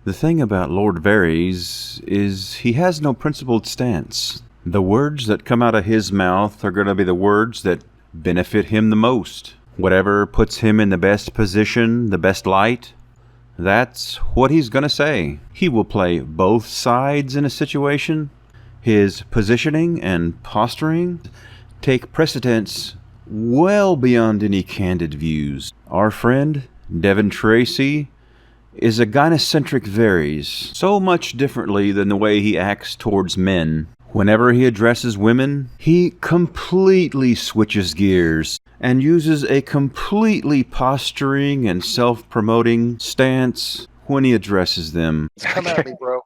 The thing about Lord Varys is he has no principled stance. The words that come out of his mouth are going to be the words that benefit him the most. Whatever puts him in the best position, the best light, that's what he's going to say. He will play both sides in a situation. His positioning and posturing take precedence well beyond any candid views. Our friend, Devon Tracey, is a gynocentric Varys, so much differently than the way he acts towards men. Whenever he addresses women, he completely switches gears and uses a completely posturing and self-promoting stance when he addresses them. Come at me, bro.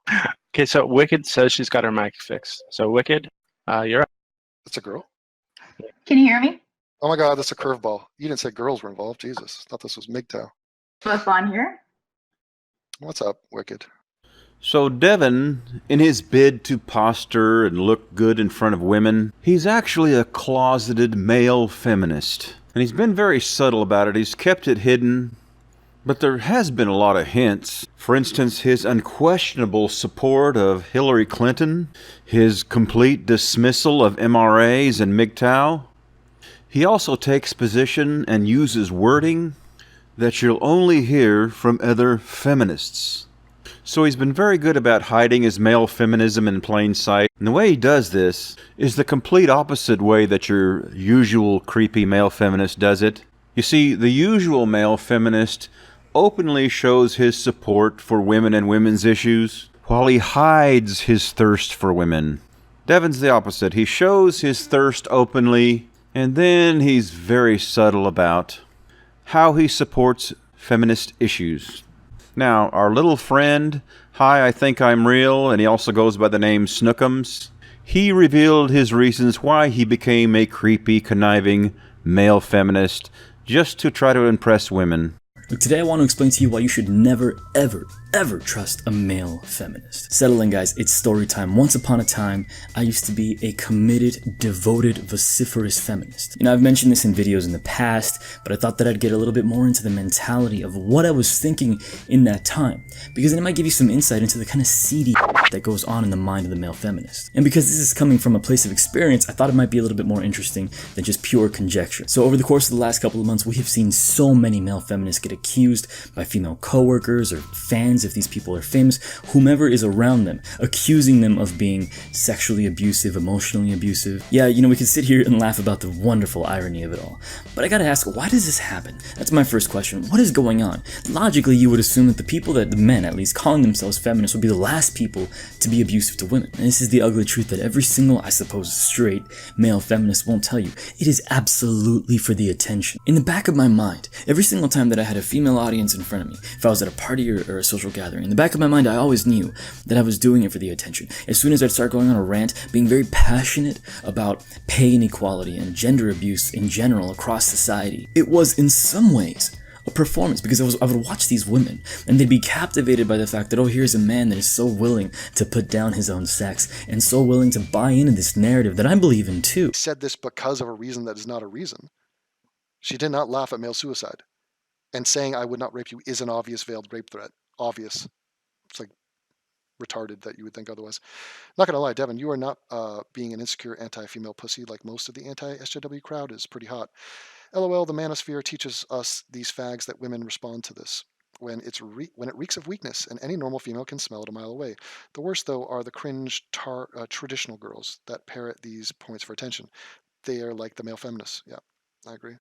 Okay, so Wicked says she's got her mic fixed. So Wicked, you're up. That's a girl? Can you hear me? Oh my god, that's a curveball. You didn't say girls were involved. Jesus. Thought this was MGTOW. Both on here? What's up, Wicked? So Devin, in his bid to posture and look good in front of women, he's actually a closeted male feminist. And he's been very subtle about it. He's kept it hidden. But there has been a lot of hints. For instance, his unquestionable support of Hillary Clinton, his complete dismissal of MRAs and MGTOW. He also takes position and uses wording that you'll only hear from other feminists. So he's been very good about hiding his male feminism in plain sight. And the way he does this is the complete opposite way that your usual creepy male feminist does it. You see, the usual male feminist openly shows his support for women and women's issues, while he hides his thirst for women. Devin's the opposite. He shows his thirst openly, and then he's very subtle about how he supports feminist issues. Now, our little friend, Hi, I Think I'm Real, and he also goes by the name Snookums, he revealed his reasons why he became a creepy, conniving male feminist just to try to impress women. Look, today I want to explain to you why you should never, ever, ever trust a male feminist. Settle in, guys, it's story time. Once upon a time, I used to be a committed, devoted, vociferous feminist. You know, I've mentioned this in videos in the past, but I thought that I'd get a little bit more into the mentality of what I was thinking in that time, because then it might give you some insight into the kind of seedy that goes on in the mind of the male feminist. And because this is coming from a place of experience, I thought it might be a little bit more interesting than just pure conjecture. So over the course of the last couple of months, we have seen so many male feminists get accused by female coworkers or fans, if these people are famous, whomever is around them, accusing them of being sexually abusive, emotionally abusive. Yeah, you know, we can sit here and laugh about the wonderful irony of it all. But I gotta ask, why does this happen? That's my first question. What is going on? Logically, you would assume that the men at least, calling themselves feminists would be the last people to be abusive to women. And this is the ugly truth that every single, I suppose, straight male feminist won't tell you. It is absolutely for the attention. In the back of my mind, every single time that I had a female audience in front of me, if I was at a party or a social gathering, in the back of my mind, I always knew that I was doing it for the attention. As soon as I'd start going on a rant, being very passionate about pay inequality and gender abuse in general across society, it was in some ways a performance, because I would watch these women and they'd be captivated by the fact that, oh, here's a man that is so willing to put down his own sex and so willing to buy into this narrative that I believe in too. She said this because of a reason that is not a reason. She did not laugh at male suicide. And saying I would not rape you is an obvious veiled rape threat. Obvious. It's like retarded that you would think otherwise. Not gonna lie, Devin, you are not being an insecure anti-female pussy like most of the anti-SJW crowd is pretty hot. LOL, the manosphere teaches us these fags that women respond to this when it reeks of weakness, and any normal female can smell it a mile away. The worst, though, are the cringe traditional girls that parrot these points for attention. They are like the male feminists. Yeah, I agree.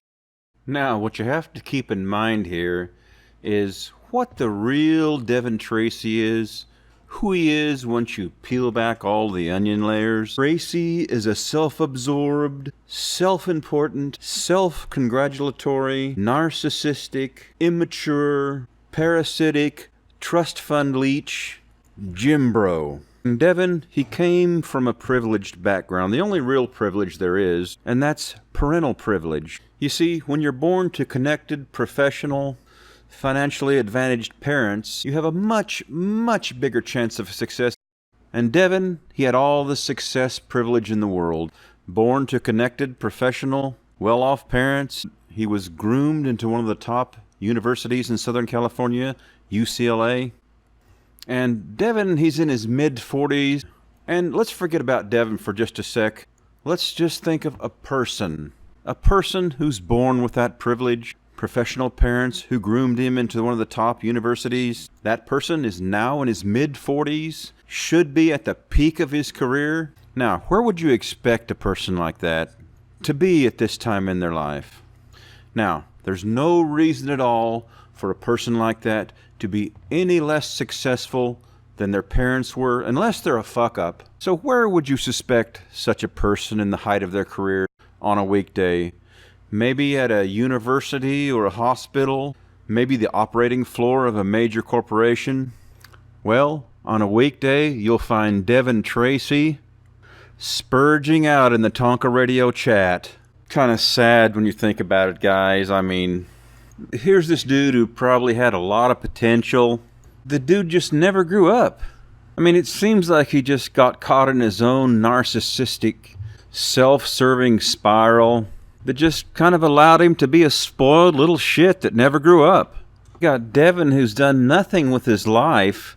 Now, what you have to keep in mind here is what the real Devon Tracey is, who he is once you peel back all the onion layers. Tracy is a self-absorbed, self-important, self-congratulatory, narcissistic, immature, parasitic, trust fund leech, gym bro. And Devin, he came from a privileged background, the only real privilege there is, and that's parental privilege. You see, when you're born to connected, professional, financially advantaged parents, you have a much, much bigger chance of success. And Devin, he had all the success privilege in the world. Born to connected, professional, well-off parents, he was groomed into one of the top universities in Southern California, UCLA. And Devin, he's in his mid-40s. And let's forget about Devin for just a sec. Let's just think of a person. A person who's born with that privilege. Professional parents who groomed him into one of the top universities. That person is now in his mid-40s. Should be at the peak of his career. Now, where would you expect a person like that to be at this time in their life? Now, there's no reason at all for a person like that to be any less successful than their parents were, unless they're a fuck-up. So where would you suspect such a person in the height of their career on a weekday? Maybe at a university or a hospital? Maybe the operating floor of a major corporation? Well, on a weekday, you'll find Devon Tracey spurging out in the Tonka radio chat. Kind of sad when you think about it, guys. I mean, here's this dude who probably had a lot of potential. The dude just never grew up. I mean, it seems like he just got caught in his own narcissistic, self-serving spiral that just kind of allowed him to be a spoiled little shit that never grew up. You got Devin, who's done nothing with his life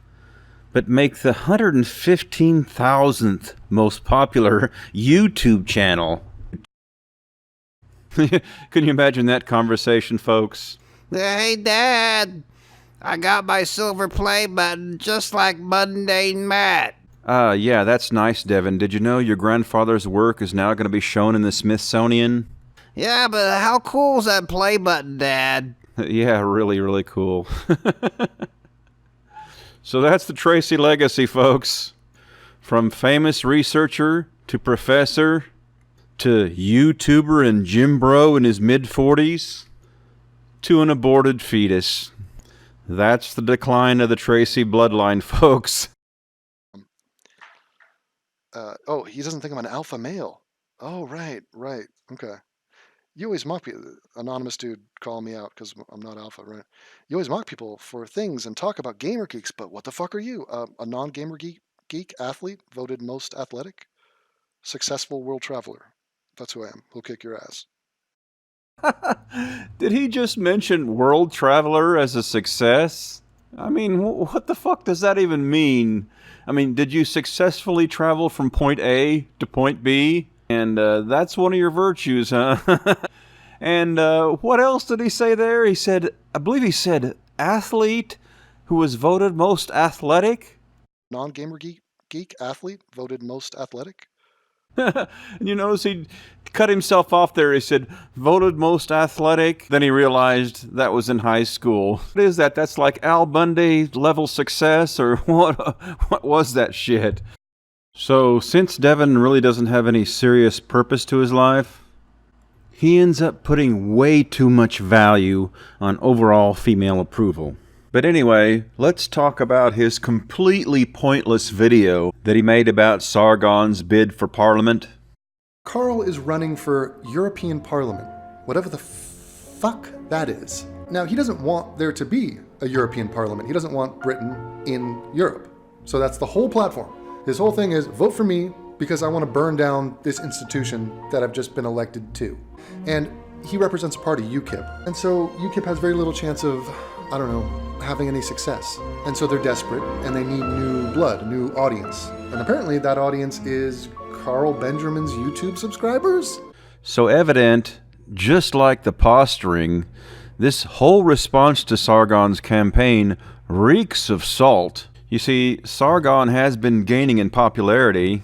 but make the 115,000th most popular YouTube channel. Can you imagine that conversation, folks? Hey, Dad, I got my silver play button just like Mundane Matt. Yeah, that's nice, Devin. Did you know your grandfather's work is now going to be shown in the Smithsonian? Yeah, but how cool is that play button, Dad? Yeah, really, really cool. So that's the Tracy legacy, folks. From famous researcher to professor to YouTuber and gym bro in his mid-40s to an aborted fetus. That's the decline of the Tracy bloodline, folks. Oh, he doesn't think I'm an alpha male. Oh, right. Okay. You always mock people. Anonymous dude calling me out because I'm not alpha, right? You always mock people for things and talk about gamer geeks, but what the fuck are you? A non-gamer geek athlete, voted most athletic, successful world traveler. That's who I am. He'll kick your ass. Did he just mention world traveler as a success? I mean, what the fuck does that even mean? I mean, did you successfully travel from point A to point B? And that's one of your virtues, huh? And what else did he say there? He said, I believe he said athlete who was voted most athletic? Non-gamer geek athlete, voted most athletic? And you notice he cut himself off there. He said, voted most athletic. Then he realized that was in high school. What is that? That's like Al Bundy level success? Or what was that shit? So, since Devin really doesn't have any serious purpose to his life, he ends up putting way too much value on overall female approval. But anyway, let's talk about his completely pointless video that he made about Sargon's bid for Parliament. Carl is running for European Parliament, whatever the fuck that is. Now, he doesn't want there to be a European Parliament. He doesn't want Britain in Europe. So that's the whole platform. His whole thing is, vote for me because I want to burn down this institution that I've just been elected to. And he represents a party, UKIP. And so UKIP has very little chance of, I don't know, having any success. And so they're desperate and they need new blood, a new audience. And apparently that audience is Carl Benjamin's YouTube subscribers? So evident, just like the posturing, this whole response to Sargon's campaign reeks of salt. You see, Sargon has been gaining in popularity,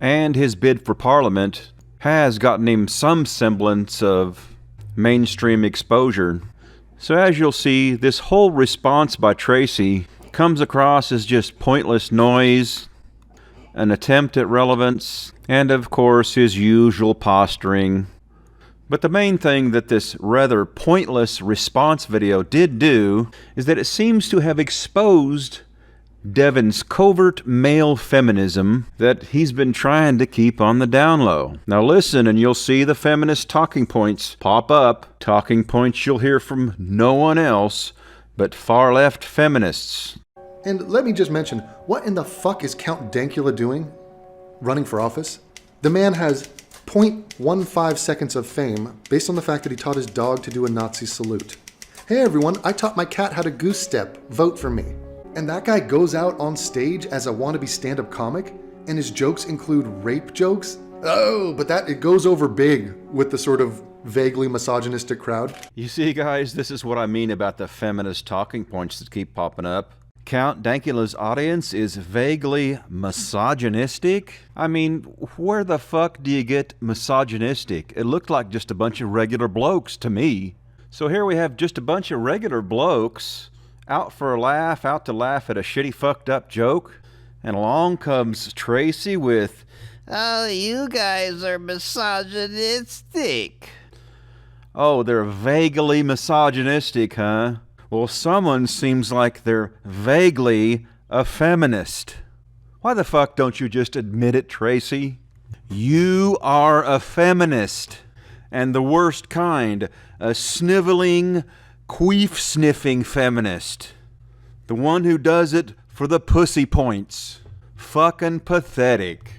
and his bid for Parliament has gotten him some semblance of mainstream exposure. So as you'll see, this whole response by Tracy comes across as just pointless noise, an attempt at relevance, and of course his usual posturing. But the main thing that this rather pointless response video did do is that it seems to have exposed Devin's covert male feminism that he's been trying to keep on the down low. Now listen and you'll see the feminist talking points pop up, talking points you'll hear from no one else but far-left feminists. And let me just mention, what in the fuck is Count Dankula doing running for office? The man has 0.15 seconds of fame based on the fact that he taught his dog to do a Nazi salute. Hey everyone, I taught my cat how to goose step. Vote for me. And that guy goes out on stage as a wannabe stand-up comic, and his jokes include rape jokes? Oh, but it goes over big with the sort of vaguely misogynistic crowd. You see, guys, this is what I mean about the feminist talking points that keep popping up. Count Dankula's audience is vaguely misogynistic? I mean, where the fuck do you get misogynistic? It looked like just a bunch of regular blokes to me. So here we have just a bunch of regular blokes out for a laugh, out to laugh at a shitty fucked up joke. And along comes Tracy with, "Oh, you guys are misogynistic." oh, they're vaguely misogynistic, huh? Well, someone seems like they're vaguely a feminist. Why the fuck don't you just admit it, Tracy? You are a feminist. And the worst kind. A sniveling, queef-sniffing feminist. The one who does it for the pussy points. Fucking pathetic.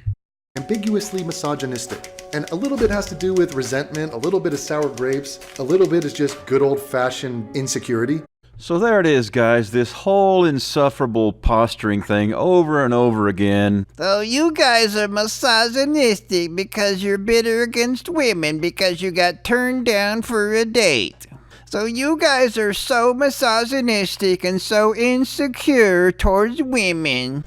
Ambiguously misogynistic. And a little bit has to do with resentment, a little bit is sour grapes, a little bit is just good old-fashioned insecurity. So there it is, guys, this whole insufferable posturing thing over and over again. "Oh, you guys are misogynistic because you're bitter against women because you got turned down for a date. So you guys are so misogynistic and so insecure towards women.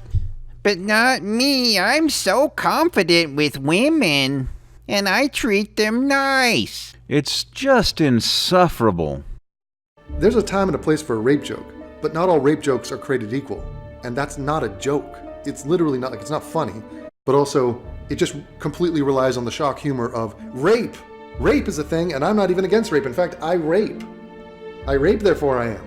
But not me. I'm so confident with women. And I treat them nice." It's just insufferable. There's a time and a place for a rape joke, but not all rape jokes are created equal. And that's not a joke. It's literally not, like, it's not funny, but also it just completely relies on the shock humor of rape. Rape is a thing, and I'm not even against rape. In fact, I rape. I rape, therefore I am.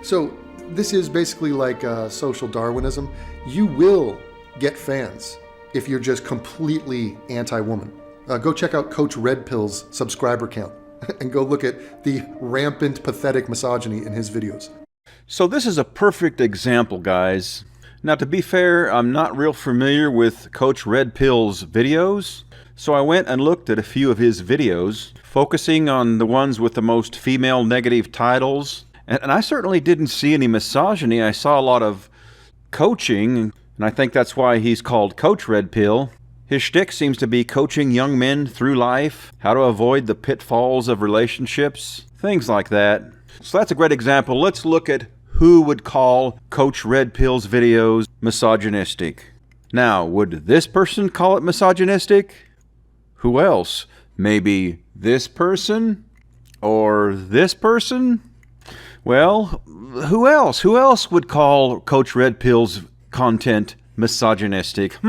So this is basically like social Darwinism. You will get fans if you're just completely anti-woman. Go check out Coach Red Pill's subscriber count and go look at the rampant, pathetic misogyny in his videos. So this is a perfect example, guys. Now, to be fair, I'm not real familiar with Coach Red Pill's videos, so I went and looked at a few of his videos, focusing on the ones with the most female negative titles, and I certainly didn't see any misogyny. I saw a lot of coaching, and I think that's why he's called Coach Red Pill. His shtick seems to be coaching young men through life, how to avoid the pitfalls of relationships, things like that. So that's a great example. Let's look at who would call Coach Red Pill's videos misogynistic. Now, would this person call it misogynistic? Who else? Maybe this person? Or this person? Well, who else? Who else would call Coach Red Pill's content misogynistic?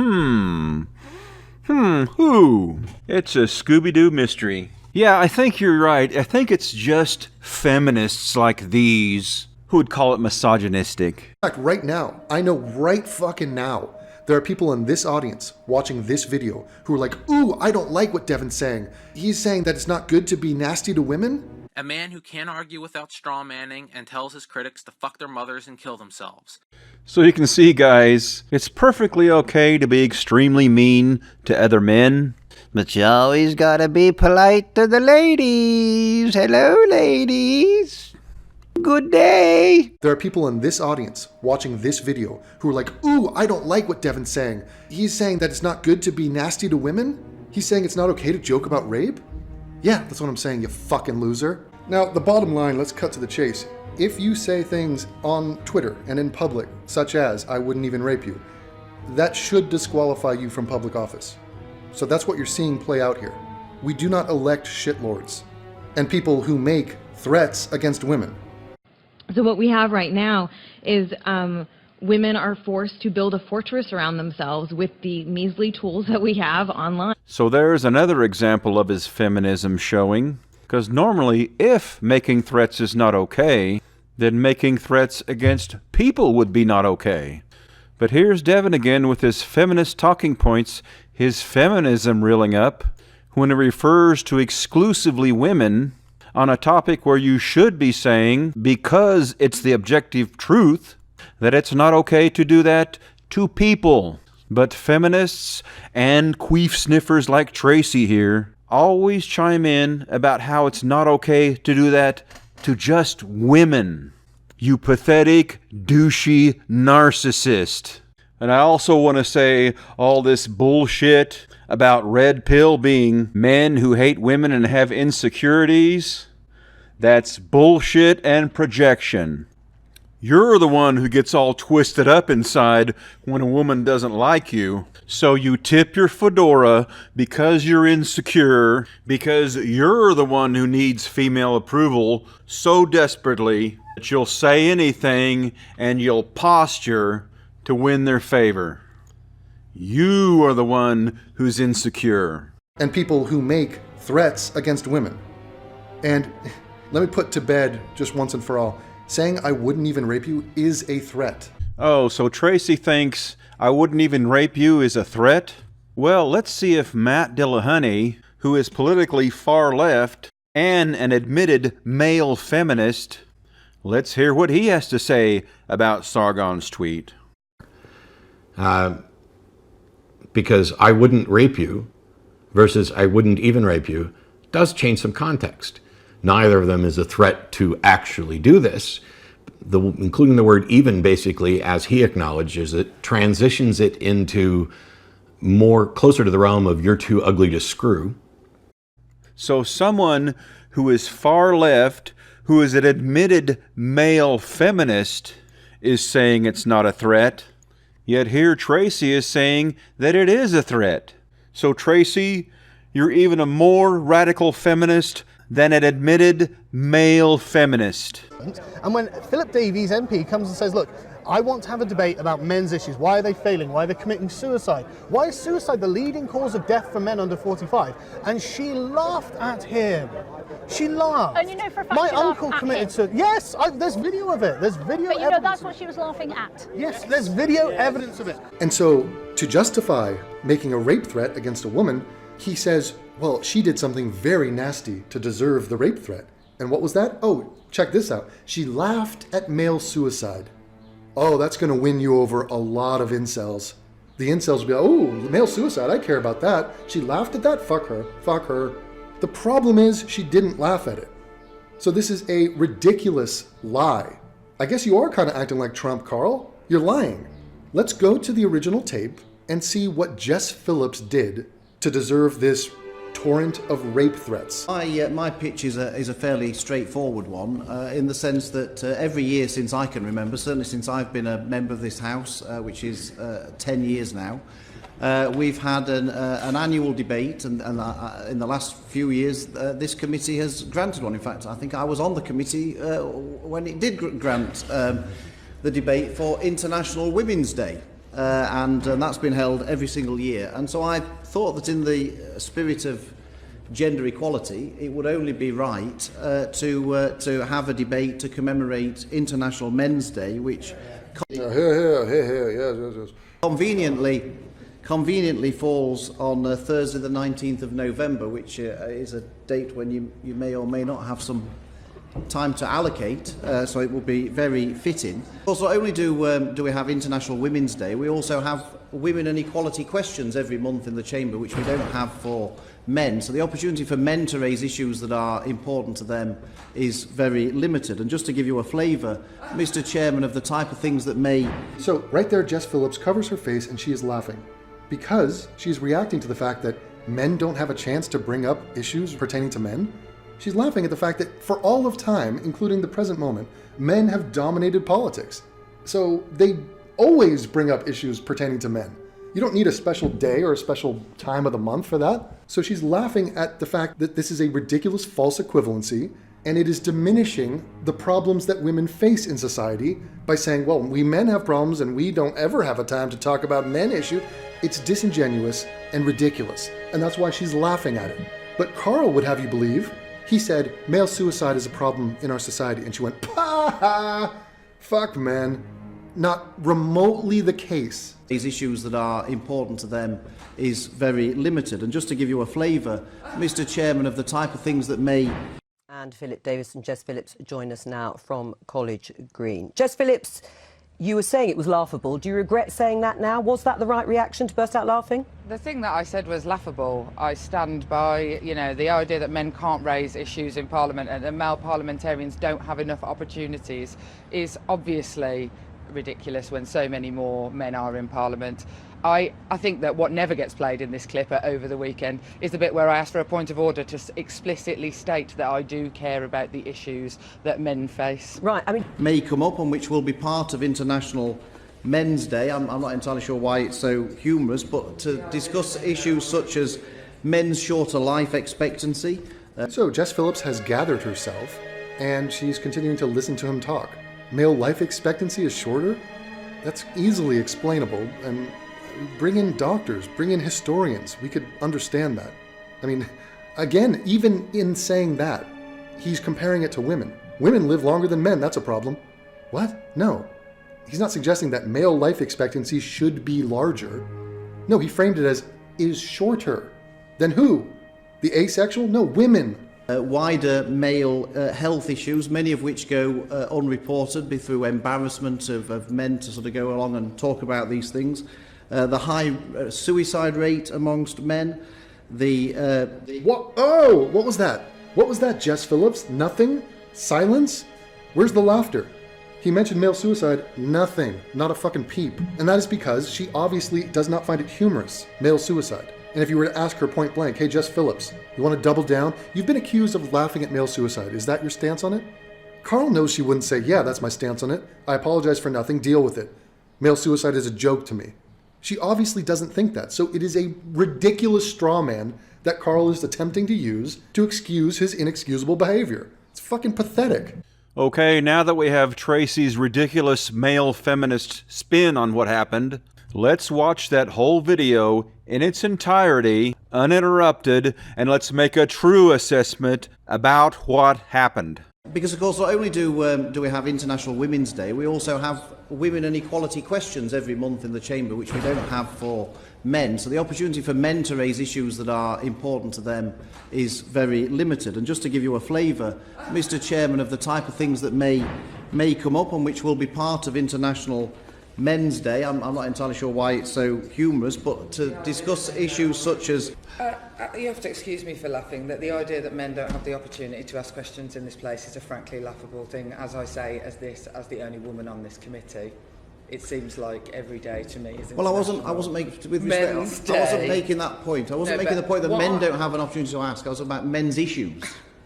Who? It's a Scooby-Doo mystery. Yeah, I think you're right. I think it's just feminists like these who would call it misogynistic. In fact, right now, I know right fucking now, there are people in this audience watching this video who are like, ooh, I don't like what Devin's saying. He's saying that it's not good to be nasty to women? A man who can't argue without strawmanning and tells his critics to fuck their mothers and kill themselves. So you can see, guys, it's perfectly okay to be extremely mean to other men. But you always gotta be polite to the ladies. Hello, ladies. Good day. There are people in this audience watching this video who are like, ooh, I don't like what Devin's saying. He's saying that it's not good to be nasty to women? He's saying it's not okay to joke about rape? Yeah, that's what I'm saying, you fucking loser. Now, the bottom line, let's cut to the chase. If you say things on Twitter and in public, such as, I wouldn't even rape you, that should disqualify you from public office. So that's what you're seeing play out here. We do not elect shitlords and people who make threats against women. So what we have right now is women are forced to build a fortress around themselves with the measly tools that we have online. So there's another example of his feminism showing. Because normally, if making threats is not okay, then making threats against people would be not okay. But here's Devin again with his feminist talking points, his feminism reeling up, when it refers to exclusively women on a topic where you should be saying, because it's the objective truth, that it's not okay to do that to people. But feminists and queef sniffers like Tracy here always chime in about how it's not okay to do that to just women. You pathetic, douchey narcissist. And I also want to say all this bullshit about red pill being men who hate women and have insecurities, that's bullshit and projection. You're the one who gets all twisted up inside when a woman doesn't like you. So you tip your fedora because you're insecure, because you're the one who needs female approval so desperately that you'll say anything and you'll posture to win their favor. You are the one who's insecure. And people who make threats against women. And let me put to bed just once and for all, saying I wouldn't even rape you is a threat. Oh, so Tracy thinks I wouldn't even rape you is a threat? Well, let's see if Matt Dillahunty, who is politically far left and an admitted male feminist, let's hear what he has to say about Sargon's tweet. Because I wouldn't rape you versus I wouldn't even rape you does change some context. Neither of them is a threat to actually do this. Including the word even, basically, as he acknowledges it, transitions it into more closer to the realm of you're too ugly to screw. So someone who is far left, who is an admitted male feminist, is saying it's not a threat. Yet here Tracy is saying that it is a threat. So Tracy, you're even a more radical feminist than an admitted male feminist. And when Philip Davies MP comes and says, look, I want to have a debate about men's issues. Why are they failing? Why are they committing suicide? Why is suicide the leading cause of death for men under 45? And she laughed at him. She laughed. And you know for a fact my she uncle laughed at committed him. suicide. Yes, there's video of it. There's video But you know evidence. that's what she was laughing at. Yes, there's video evidence of it. And so, to justify making a rape threat against a woman, he says, well, she did something very nasty to deserve the rape threat. And what was that? Oh, check this out. She laughed at male suicide. Oh, that's going to win you over a lot of incels. The incels will be like, oh, male suicide, I care about that. She laughed at that? Fuck her. Fuck her. The problem is she didn't laugh at it. So this is a ridiculous lie. I guess you are kind of acting like Trump, Carl. You're lying. Let's go to the original tape and see what Jess Phillips did to deserve this torrent of rape threats. My pitch is a fairly straightforward one, in the sense that every year since I can remember, certainly since I've been a member of this House, which is 10 years now, we've had an annual debate, and in the last few years this committee has granted one. In fact, I think I was on the committee when it did grant the debate for International Women's Day. And that's been held every single year. And so I thought that in the spirit of gender equality, it would only be right to have a debate to commemorate International Men's Day, which conveniently falls on Thursday the 19th of November, which is a date when you may or may not have some time to allocate, so it will be very fitting. Also, only do we have International Women's Day, we also have women and equality questions every month in the chamber, which we don't have for men. So the opportunity for men to raise issues that are important to them is very limited. And just to give you a flavour, Mr. Chairman, of the type of things that may... So right there, Jess Phillips covers her face and she is laughing because she's reacting to the fact that men don't have a chance to bring up issues pertaining to men. She's laughing at the fact that for all of time, including the present moment, men have dominated politics. So they always bring up issues pertaining to men. You don't need a special day or a special time of the month for that. So she's laughing at the fact that this is a ridiculous false equivalency, and it is diminishing the problems that women face in society by saying, well, we men have problems and we don't ever have a time to talk about men issues. It's disingenuous and ridiculous, and that's why she's laughing at it. But Carl would have you believe, he said, male suicide is a problem in our society. And she went, "Pah, fuck, man." Not remotely the case. These issues that are important to them is very limited. And just to give you a flavour, Mr. Chairman, of the type of things that may... And Philip Davis and Jess Phillips join us now from College Green. Jess Phillips, You were saying it was laughable. Do you regret saying that now? Was that the right reaction, to burst out laughing? The thing that I said was laughable. I stand by, the idea that men can't raise issues in Parliament and that male parliamentarians don't have enough opportunities is obviously ridiculous when so many more men are in Parliament. I think that what never gets played in this clip over the weekend is the bit where I asked for a point of order to explicitly state that I do care about the issues that men face. Right, may come up and which will be part of International Men's Day. I'm not entirely sure why it's so humorous, but to discuss issues such as men's shorter life expectancy. So Jess Phillips has gathered herself, and she's continuing to listen to him talk. Male life expectancy is shorter? That's easily explainable, and bring in doctors, bring in historians. We could understand that. I mean, again, even in saying that, he's comparing it to women. Women live longer than men, that's a problem. What? No. He's not suggesting that male life expectancy should be larger. No, he framed it as is shorter. Then who? The asexual? No, women. Wider male health issues, many of which go unreported through embarrassment of men to sort of go along and talk about these things. The high suicide rate amongst men. What? Oh, what was that? What was that, Jess Phillips? Nothing? Silence? Where's the laughter? He mentioned male suicide. Nothing. Not a fucking peep. And that is because she obviously does not find it humorous, male suicide. And if you were to ask her point blank, hey, Jess Phillips, you want to double down? You've been accused of laughing at male suicide. Is that your stance on it? Carl knows she wouldn't say, yeah, that's my stance on it. I apologize for nothing. Deal with it. Male suicide is a joke to me. She obviously doesn't think that. So it is a ridiculous straw man that Carl is attempting to use to excuse his inexcusable behavior. It's fucking pathetic. Okay, now that we have Tracy's ridiculous male feminist spin on what happened, let's watch that whole video in its entirety, uninterrupted, and let's make a true assessment about what happened. Because, of course, not only do we have International Women's Day, we also have women and equality questions every month in the Chamber, which we don't have for men. So the opportunity for men to raise issues that are important to them is very limited. And just to give you a flavour, Mr. Chairman, of the type of things that may come up and which will be part of International Men's Day, I'm not entirely sure why it's so humorous, but to discuss issues such as... You have to excuse me for laughing, that the idea that men don't have the opportunity to ask questions in this place is a frankly laughable thing. As I say, as the only woman on this committee, it seems like every day to me is... Well, I wasn't making, with respect, I wasn't making that point. I wasn't making the point that men don't have an opportunity to ask. I was about men's issues.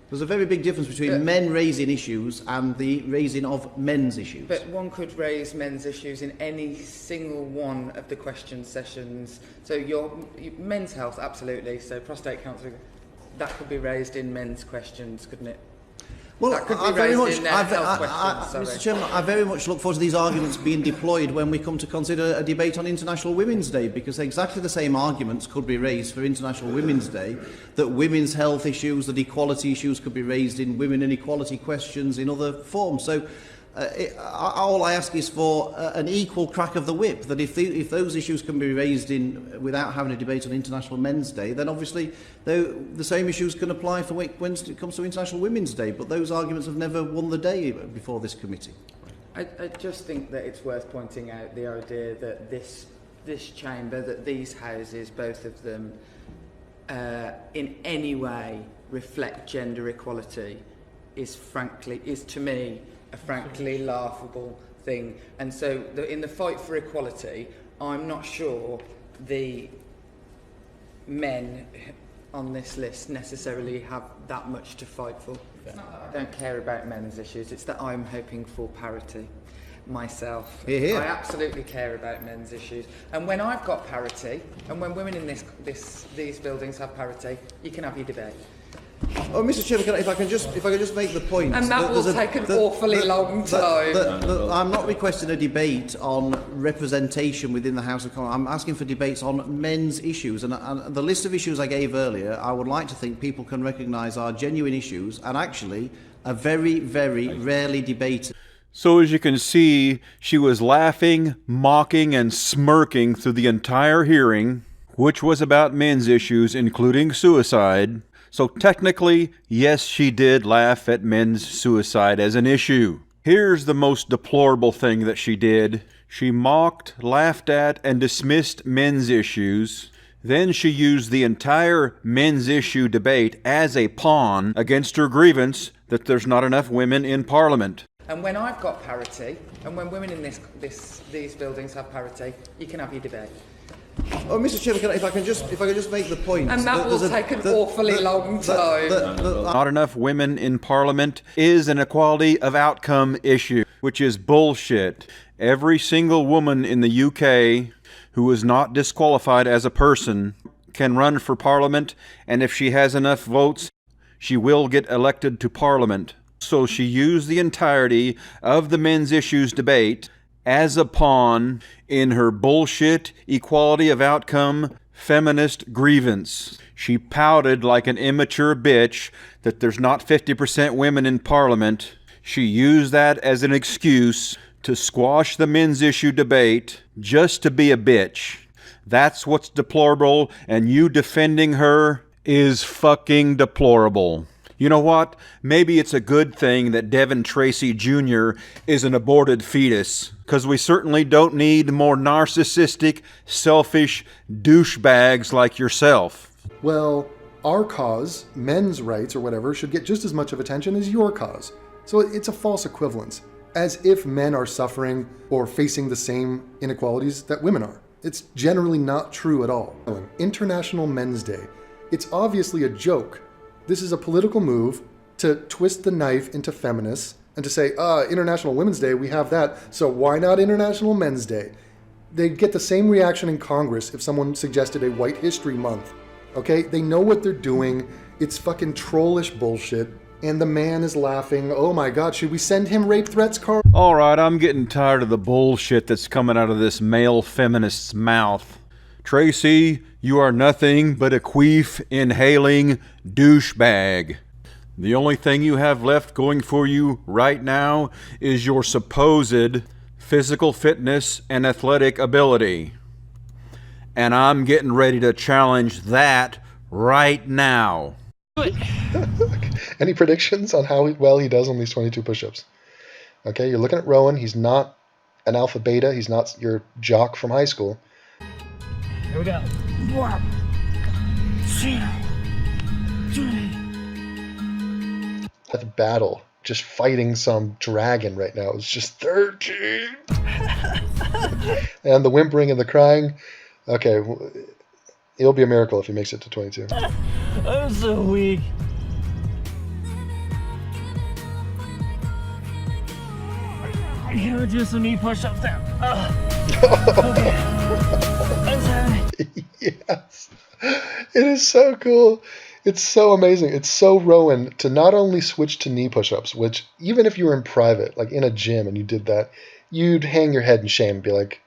There's a very big difference between men raising issues and the raising of men's issues. But one could raise men's issues in any single one of the question sessions. So your men's health, absolutely. So prostate cancer, that could be raised in men's questions, couldn't it? Well, that could be raised in health questions. Mr. Chairman, I very much look forward to these arguments being deployed when we come to consider a debate on International Women's Day, because exactly the same arguments could be raised for International Women's Day, that women's health issues, that equality issues could be raised in women and equality questions in other forms. So all I ask is for an equal crack of the whip, that if those issues can be raised without having a debate on International Men's Day, then obviously the same issues can apply for when it comes to International Women's Day, but those arguments have never won the day before this committee. I just think that it's worth pointing out the idea that this chamber, that these houses, both of them, in any way reflect gender equality is to me a frankly laughable thing. And so in the fight for equality, I'm not sure the men on this list necessarily have that much to fight for. I don't care about men's issues, it's that I'm hoping for parity myself. Hear, hear. I absolutely care about men's issues. And when I've got parity, and when women in these buildings have parity, you can have your debate. Oh, Mr. Chairman, if I can just make the point, and that will take an awfully long time. I'm not requesting a debate on representation within the House of Commons. I'm asking for debates on men's issues, and the list of issues I gave earlier, I would like to think people can recognise are genuine issues and actually are very, very rarely debated. So as you can see, she was laughing, mocking, and smirking through the entire hearing, which was about men's issues, including suicide. So technically, yes, she did laugh at men's suicide as an issue. Here's the most deplorable thing that she did. She mocked, laughed at, and dismissed men's issues. Then she used the entire men's issue debate as a pawn against her grievance that there's not enough women in Parliament. And when I've got parity, and when women in these buildings have parity, you can have your debate. Oh, Mr. Chairman, if I can just make the point. And that will take an awfully long time. Not enough women in Parliament is an equality of outcome issue, which is bullshit. Every single woman in the UK who is not disqualified as a person can run for Parliament, and if she has enough votes, she will get elected to Parliament. So she used the entirety of the men's issues debate as a pawn in her bullshit equality of outcome feminist grievance. She pouted like an immature bitch that there's not 50% women in Parliament. She used that as an excuse to squash the men's issue debate just to be a bitch. That's what's deplorable, and you defending her is fucking deplorable. You know what? Maybe it's a good thing that Devon Tracey Jr. is an aborted fetus, because we certainly don't need more narcissistic, selfish douchebags like yourself. Well, our cause, men's rights or whatever, should get just as much of attention as your cause. So it's a false equivalence, as if men are suffering or facing the same inequalities that women are. It's generally not true at all. International Men's Day. It's obviously a joke. This is a political move to twist the knife into feminists and to say, International Women's Day, we have that, so why not International Men's Day? They'd get the same reaction in Congress if someone suggested a White History Month. Okay? They know what they're doing. It's fucking trollish bullshit. And the man is laughing. Oh my God, should we send him rape threats, Carl? All right, I'm getting tired of the bullshit that's coming out of this male feminist's mouth. Tracy, you are nothing but a queef-inhaling douchebag. The only thing you have left going for you right now is your supposed physical fitness and athletic ability. And I'm getting ready to challenge that right now. Any predictions on how well he does on these 22 push-ups? Okay, you're looking at Rowan. He's not an alpha beta. He's not your jock from high school. Here we go. 1, 2, 3. At the battle, just fighting some dragon right now. It's just 13. And the whimpering and the crying. Okay, it'll be a miracle if he makes it to 22. I'm so weak. I gotta do some knee push-ups now. Okay. I'm sorry. Yes. It is so cool. It's so amazing. It's so Rowan to not only switch to knee push-ups, which even if you were in private, like in a gym and you did that, you'd hang your head in shame and be like,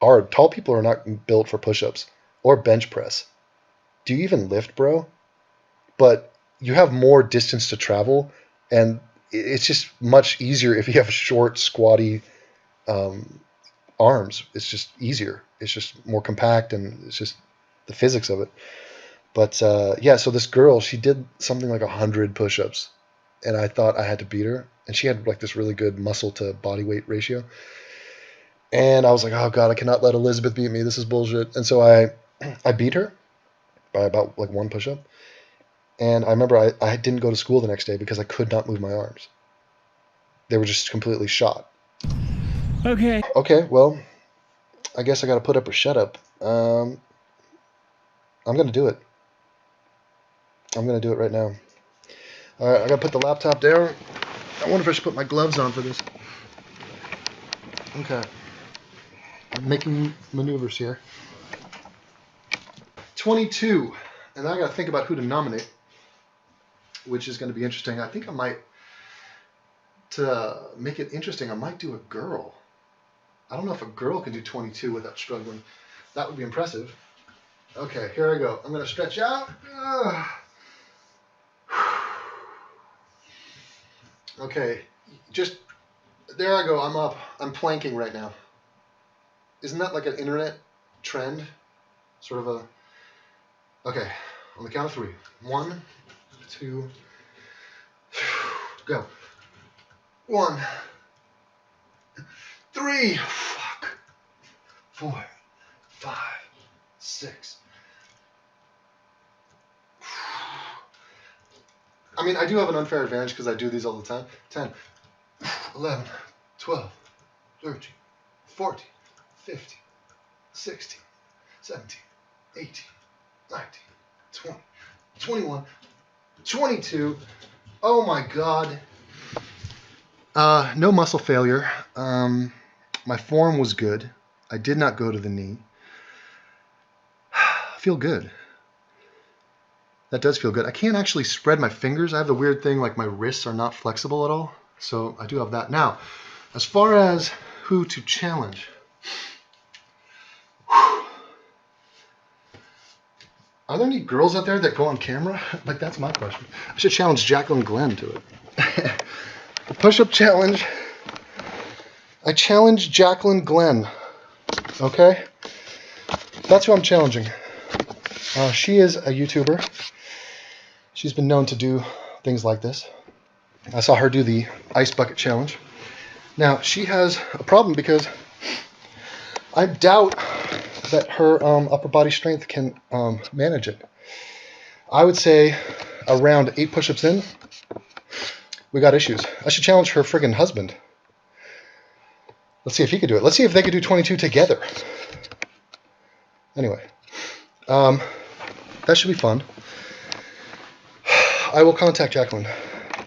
tall people are not built for push-ups or bench press. Do you even lift, bro? But you have more distance to travel, and it's just much easier if you have short, squatty arms. It's just easier. It's just more compact, and it's just the physics of it. But yeah, so this girl, she did something like 100 push-ups, and I thought I had to beat her. And she had like this really good muscle to body weight ratio. And I was like, oh God, I cannot let Elizabeth beat me. This is bullshit. And so I beat her by about like 1 push-up. And I remember I didn't go to school the next day because I could not move my arms. They were just completely shot. Okay. Okay, well, I guess I got to put up or shut up. I'm going to do it. I'm going to do it right now. All right, I got to put the laptop down. I wonder if I should put my gloves on for this. Okay. I'm making maneuvers here. 22. And I got to think about who to nominate, which is going to be interesting. I think I might, to make it interesting, I might do a girl. I don't know if a girl can do 22 without struggling. That would be impressive. Okay, here I go. I'm going to stretch out. Okay, just, there I go. I'm up. I'm planking right now. Isn't that like an internet trend? Sort of a, okay, on the count of 3. 1, 2, go. 1, 3, 4, 5, 6. I mean, I do have an unfair advantage because I do these all the time. 10, 11, 12, 13, 14, 15, 16, 17, 18, 19, 20, 21, 22. Oh my God. No muscle failure. My form was good. I did not go to the knee. I feel good. That does feel good. I can't actually spread my fingers. I have the weird thing like my wrists are not flexible at all. So I do have that. Now, as far as who to challenge. Are there any girls out there that go on camera? Like, that's my question. I should challenge Jacqueline Glenn to it. The push-up challenge. I challenge Jacqueline Glenn. Okay? That's who I'm challenging. She is a YouTuber. She's been known to do things like this. I saw her do the ice bucket challenge. Now, she has a problem because I doubt that her upper body strength can manage it. I would say around 8 push-ups in, we got issues. I should challenge her friggin' husband. Let's see if he could do it. Let's see if they could do 22 together. Anyway, that should be fun. I will contact Jacqueline, and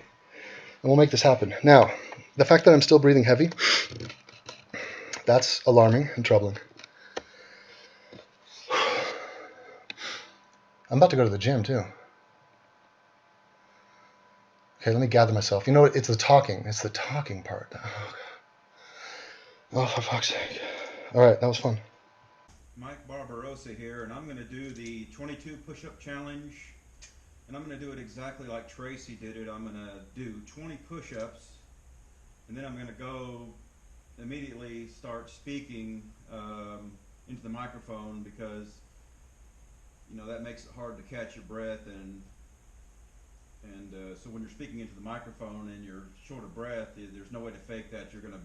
we'll make this happen. Now, the fact that I'm still breathing heavy, that's alarming and troubling. I'm about to go to the gym, too. Okay, let me gather myself. You know what? It's the talking. It's the talking part. Oh, for fuck's sake. All right, that was fun. Mike Barbarossa here, and I'm going to do the 22 push-up challenge. And I'm going to do it exactly like Tracy did it. I'm going to do 20 push-ups, and then I'm going to go immediately start speaking into the microphone because, you know, that makes it hard to catch your breath, and so when you're speaking into the microphone and you're short of breath, there's no way to fake that. You're gonna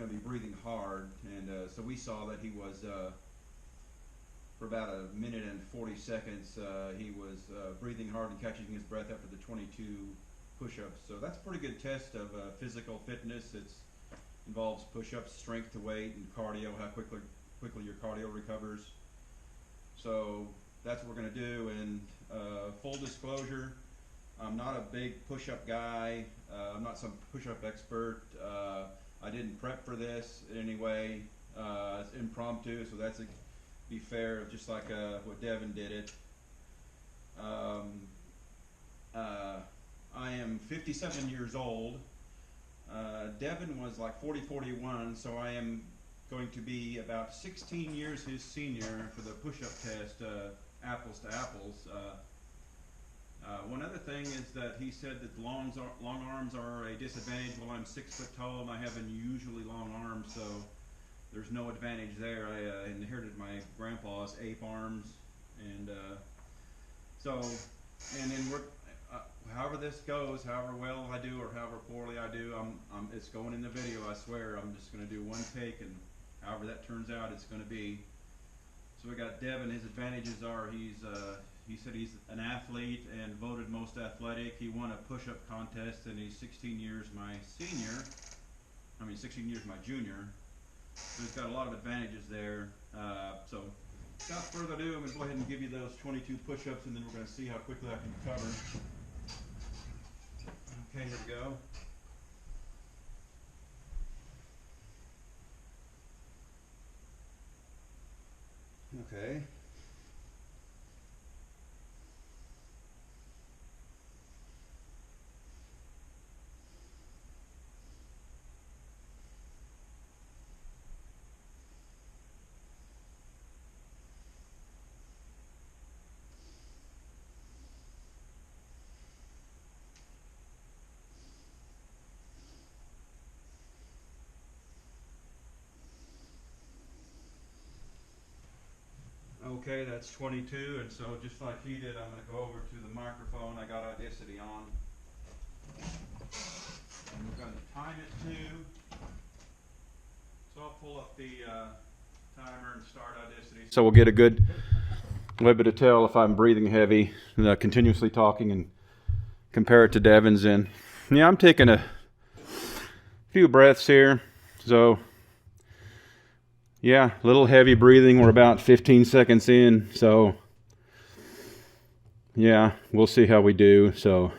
be breathing hard, and so we saw that he was for about 1 minute and 40 seconds he was breathing hard and catching his breath after the 22 push-ups. So that's a pretty good test of physical fitness. It involves push-ups, strength to weight, and cardio, how quickly your cardio recovers. So that's what we're going to do. And full disclosure, I'm not a big push-up guy. I'm not some push-up expert. I didn't prep for this in any way. It's impromptu, so that's be fair, just like what Devin did it. I am 57 years old. Devin was like 41, so I am going to be about 16 years his senior for the push-up test, apples to apples. One other thing is that he said that long arms are a disadvantage. Well, I'm 6 foot tall and I have unusually long arms, so there's no advantage there. I inherited my grandpa's ape arms, and then however this goes, however well I do or however poorly I do, it's going in the video. I swear. I'm just going to do one take, and however that turns out, it's going to be. So we got Devin. His advantages are he said he's an athlete and voted most athletic. He won a push-up contest, and he's 16 years my senior. 16 years my junior. So he's got a lot of advantages there. So without further ado, I'm going to go ahead and give you those 22 push-ups, and then we're going to see how quickly I can recover. Okay, here we go. Okay. Okay, that's 22, and so just like he did, I'm going to go over to the microphone. I got Audacity on. And we're going to time it to pull up the timer and start Audacity. So we'll get a good way to tell if I'm breathing heavy, continuously talking, and compare it to Devin's. And yeah, I'm taking a few breaths here. So yeah, a little heavy breathing. We're about 15 seconds in. So yeah, we'll see how we do. So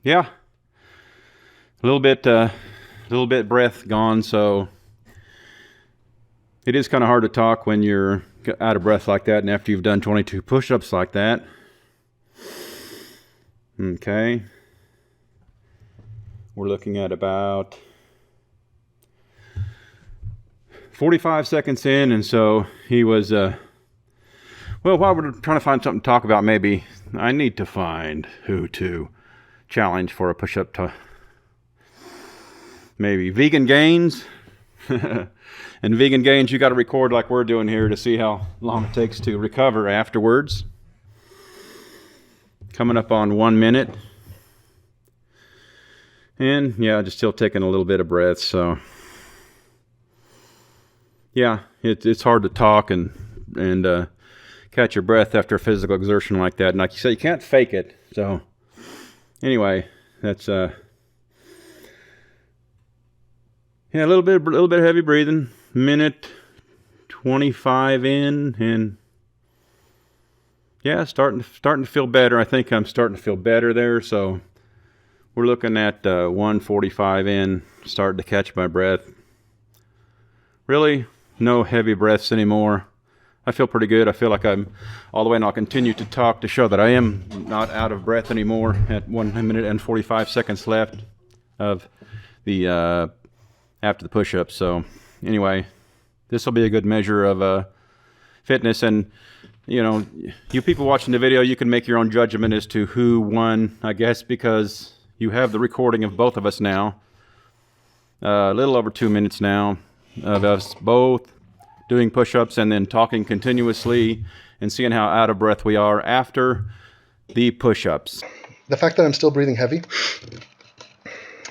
yeah, a little bit breath gone. So it is kind of hard to talk when you're out of breath like that, and after you've done 22 push-ups like that. Okay, we're looking at about 45 seconds in, and so he was well, while we're trying to find something to talk about, maybe I need to find who to challenge for a push-up to maybe vegan gains. And vegan gains, you got to record like we're doing here to see how long it takes to recover afterwards. Coming up on 1 minute. And yeah, just still taking a little bit of breath. So yeah, it's hard to talk and catch your breath after a physical exertion like that. And like you said, you can't fake it. So anyway, that's yeah, a little bit heavy breathing. Minute 25 in, and yeah, starting to feel better. I think I'm starting to feel better there. So we're looking at 1:45 in, starting to catch my breath. Really, no heavy breaths anymore. I feel pretty good. I feel like I'm all the way, and I'll continue to talk to show that I am not out of breath anymore at 1 minute and 45 seconds left of the after the push-up. So anyway, this will be a good measure of fitness. And you know, you people watching the video, you can make your own judgment as to who won, I guess, because you have the recording of both of us now. A little over 2 minutes now of us both doing push-ups and then talking continuously and seeing how out of breath we are after the push-ups. The fact that I'm still breathing heavy,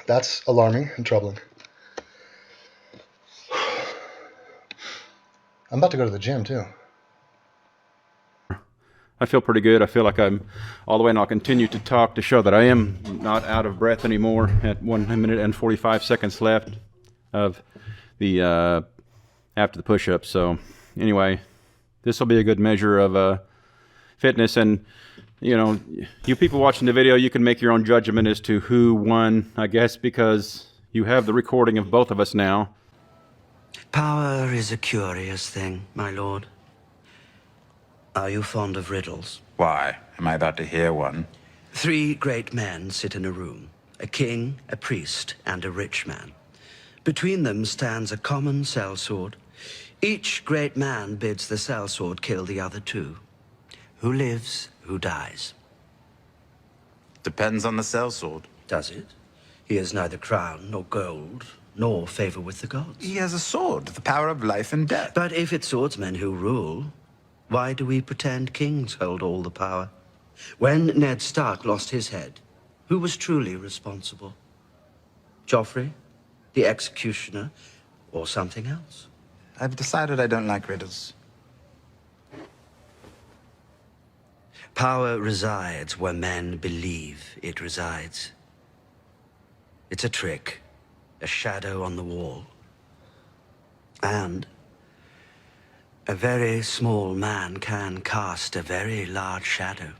that's alarming and troubling. I'm about to go to the gym too. I feel pretty good. I feel like I'm all the way, and I'll continue to talk to show that I am not out of breath anymore at 1 minute and 45 seconds left of the after the push-up. So anyway, this will be a good measure of fitness. And you know, you people watching the video, you can make your own judgment as to who won, I guess, because you have the recording of both of us now. Power is a curious thing, my lord. Are you fond of riddles? Why? Am I about to hear one? 3 great men sit in a room, a king, a priest, and a rich man. Between them stands a common sellsword. Each great man bids the sellsword kill the other 2. Who lives, who dies? Depends on the sellsword. Does it? He has neither crown nor gold, nor favor with the gods. He has a sword, the power of life and death. But if it's swordsmen who rule, why do we pretend kings hold all the power? When Ned Stark lost his head, who was truly responsible? Joffrey, the executioner, or something else? I've decided I don't like riddles. Power resides where men believe it resides. It's a trick, a shadow on the wall. And a very small man can cast a very large shadow.